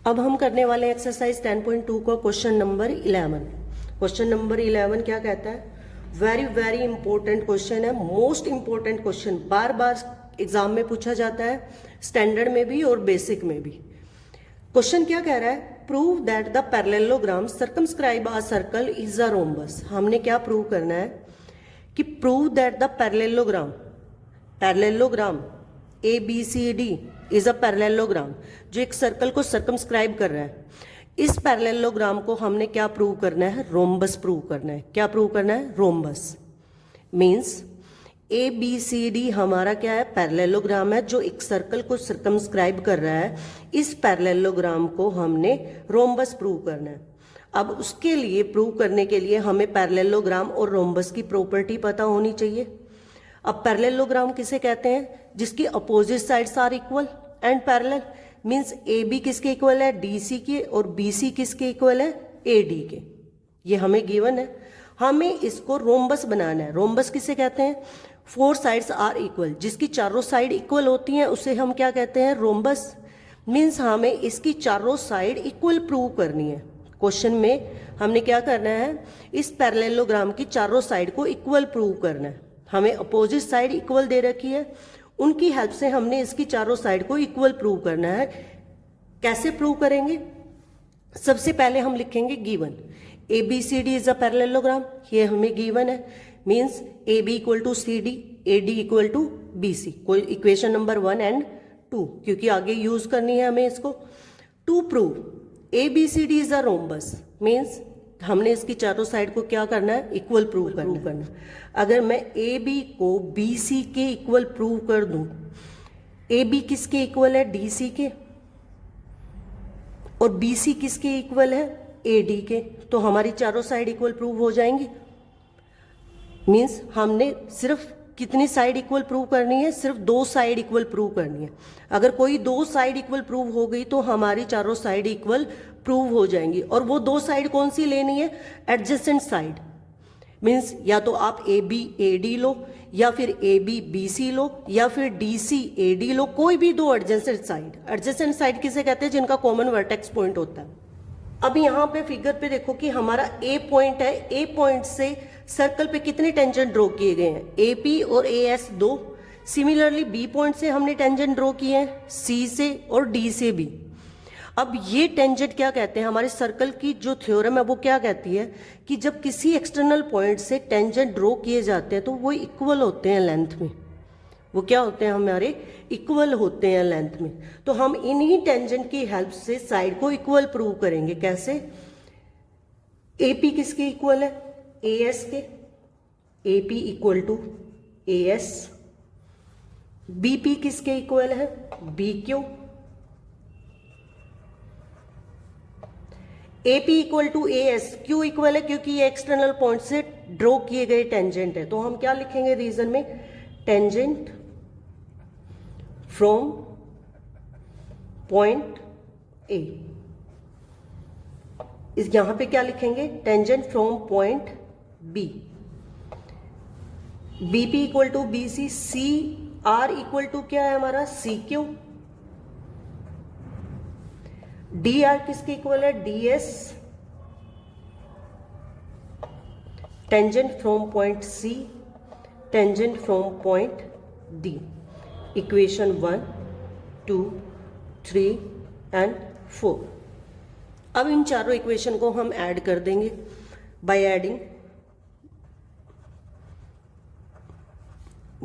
अब हम करने वाले हैं एक्सरसाइज 10.2 का क्वेश्चन नंबर 11। क्वेश्चन नंबर 11 क्या कहता है? वेरी वेरी इंपॉर्टेंट क्वेश्चन है, मोस्ट इंपॉर्टेंट क्वेश्चन, बार बार एग्जाम में पूछा जाता है, स्टैंडर्ड में भी और बेसिक में भी। क्वेश्चन क्या कह रहा है? Prove that the parallelogram circumscribe a circle is a rhombus. हमने क्या प्रूव करना है कि prove that the parallelogram A B C D is a parallelogram, जो एक सर्कल को सर्कमस्क्राइब कर रहा है। इस पैरेललोग्राम को हमने क्या प्रूव करना है? रोम्बस प्रूव करना है। क्या प्रूव करना है? Rhombus. Means A B C D हमारा क्या है? पैरेललोग्राम है जो एक सर्कल को सर्कमस्क्राइब कर रहा है। इस पैरेललोग्राम को हमने रोम्बस प्रूव करना है। अब उसके लिए प्रूव करने के लिए हमें पैरेललोग्राम और रोम्बस की प्रॉपर्टी पता होनी चाहिए। अब पैरेललोग्राम किसे कहते हैं? जिसकी opposite sides are equal and parallel. Means A B किसके इक्वल है? डी सी के, और बी सी किसके इक्वल है? ए डी के। ये हमें गिवन है। हमें इसको रोम्बस बनाना है। रोम्बस किसे कहते हैं? फोर साइड्स आर इक्वल, जिसकी चारों साइड इक्वल होती हैं उसे हम क्या कहते हैं? रोम्बस। मीन्स हमें इसकी चारों साइड इक्वल प्रूव करनी है। क्वेश्चन में हमने क्या करना है? इस पैरेललोग्राम की चारों साइड को इक्वल प्रूव करना है। हमें अपोजिट साइड इक्वल दे रखी है, उनकी हेल्प से हमने इसकी चारों साइड को इक्वल प्रूव करना है। कैसे प्रूव करेंगे? सबसे पहले हम लिखेंगे given A B C D is a parallelogram. ये हमें गिवन है। Means A B equal to C D, A D equal to B C. कोई इक्वेशन नंबर 1 एंड 2, क्योंकि आगे यूज करनी है हमें इसको। To prove A B C D is a rhombus, means हमने इसकी चारों साइड को क्या करना है? इक्वल प्रूव करना। अगर मैं ए बी को बी सी के इक्वल प्रूव कर दूं, ए बी किसके इक्वल है? डी सी के, और बी सी किसके इक्वल है? ए डी के, तो हमारी चारों साइड इक्वल प्रूव हो जाएंगी। मीन्स हमने सिर्फ कितनी साइड इक्वल प्रूव करनी है? सिर्फ 2 साइड इक्वल प्रूव करनी है। अगर कोई 2 साइड इक्वल प्रूव हो गई तो हमारी चारों साइड इक्वल प्रूव हो जाएंगी। और वो 2 साइड कौन सी लेनी है? Adjacent side. मीन्स या तो आप ए बी ए डी लो, या फिर ए बी बी सी लो, या फिर डी सी ए डी लो। कोई भी 2 एडजेसेंट साइड। एडजेसेंट साइड किसे कहते हैं? जिनका कॉमन वर्टेक्स पॉइंट होता है। अब यहाँ पे फिगर पे देखो कि हमारा ए पॉइंट है। ए पॉइंट से सर्कल पे कितने टेंजेंट ड्रॉ किए गए हैं? ए पी और A S 2। Similarly B point से हमने टेंजेंट ड्रॉ किए हैं, सी से और डी से भी। अब ये टेंजेंट क्या कहते हैं? हमारे सर्कल की जो थ्योरम है वो क्या कहती है कि जब किसी एक्सटर्नल पॉइंट से टेंजेंट ड्रॉ किए जाते हैं तो वो इक्वल होते हैं लेंथ में। वो क्या होते हैं? हमारे इक्वल होते हैं लेंथ में। तो हम इन्हीं टेंजेंट की हेल्प से साइड को इक्वल प्रूव करेंगे। कैसे? ए पी किसके इक्वल है? ए एस के। A P equal to A S. B P किसके इक्वल है? B Q. A P equal to A S क्यों इक्वल है? क्योंकि ये एक्सटर्नल पॉइंट से ड्रॉ किए गए टेंजेंट है। तो हम क्या लिखेंगे रीजन में? Tangent from point A. इस यहां पे क्या लिखेंगे? Tangent from point B. B P equal to B C. C R equal to क्या है हमारा? C Q. डी आर किसके इक्वल है? D S. Tangent from point C, tangent from point D. Equation 1, 2, 3 and 4। अब इन चारों equation को हम add कर देंगे बाय एडिंग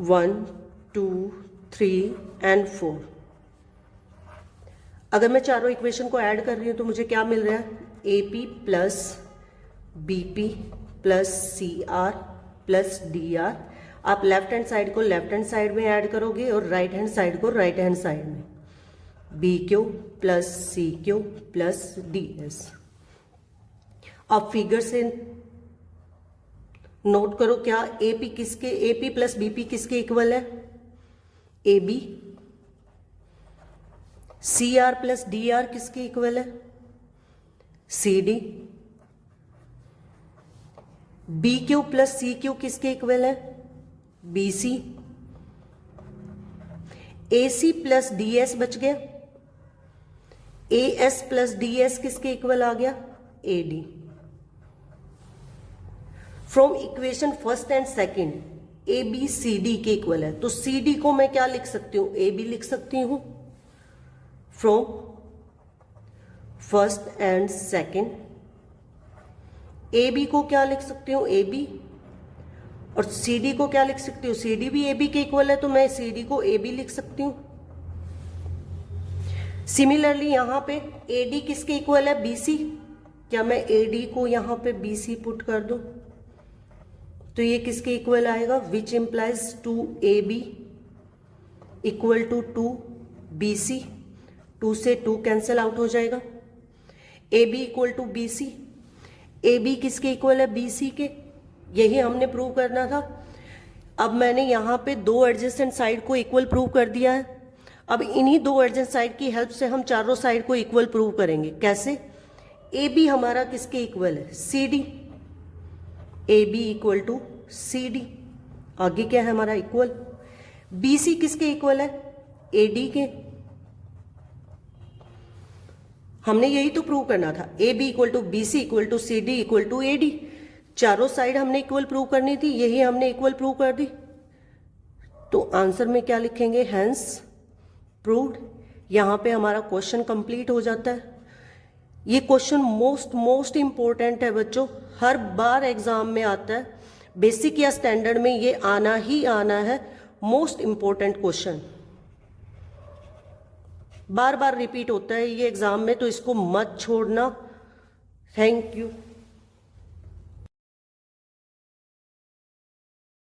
1, 2, 3 एंड 4। अगर मैं चारों इक्वेशन को ऐड कर रही हूं तो मुझे क्या मिल रहा है? A P plus B P plus C R plus D R. आप लेफ्ट हैंड साइड को लेफ्ट हैंड साइड में ऐड करोगे और राइट हैंड साइड को राइट हैंड साइड में। B Q plus C Q plus D S. आप figure से note करो क्या ए पी किसके? A P plus B P किसके इक्वल है? A B. C R plus D R किसके इक्वल है? C D. B Q plus C Q किसके इक्वल है? B C. A C plus D S बच गया। A S plus D S किसके equal आ गया, A D. From equation first and second A B C D के equal है, तो सी डी को मैं क्या लिख सकती हूं, ए बी लिख सकती हूं। From first and second A B को क्या लिख सकती हूं, ए बी, और सी डी को क्या लिख सकती हूँ, सी डी भी ए बी के इक्वल है, तो मैं सी डी को ए बी लिख सकती हूँ। सिमिलरली यहां पे ए डी किसके इक्वल है, बी सी, क्या मैं ए डी को यहां पे बी सी पुट कर दूं, तो ये किसके इक्वल आएगा, which implies two A B equal to B C, 2 से 2 कैंसिल आउट हो जाएगा, A B equal to B C, A B किसके इक्वल है, बी सी के, यही हमने प्रूव करना था। अब मैंने यहाँ पे 2 एडजेसेंट साइड को इक्वल प्रूव कर दिया है। अब इन्हीं 2 एडजेसेंट साइड की हेल्प से हम चारों साइड को इक्वल प्रूव करेंगे। कैसे, ए बी हमारा किसके इक्वल है, C D, A B equal to C D, आगे क्या है हमारा इक्वल, बी सी किसके इक्वल है, ए डी के, हमने यही तो प्रूव करना था, A B equal to B C equal to C D equal to A D, चारों साइड हमने इक्वल प्रूव करनी थी, यही हमने इक्वल प्रूव कर दी। तो आंसर में क्या लिखेंगे, हैंस प्रूव्ड। यहां पे हमारा क्वेश्चन कंप्लीट हो जाता है। ये क्वेश्चन मोस्ट इंपॉर्टेंट है बच्चों, हर बार एग्जाम में आता है, बेसिक या स्टैंडर्ड में ये आना ही आना है, मोस्ट इंपॉर्टेंट क्वेश्चन, बार बार रिपीट होता है ये एग्जाम में, तो इसको मत छोड़ना। Thank you.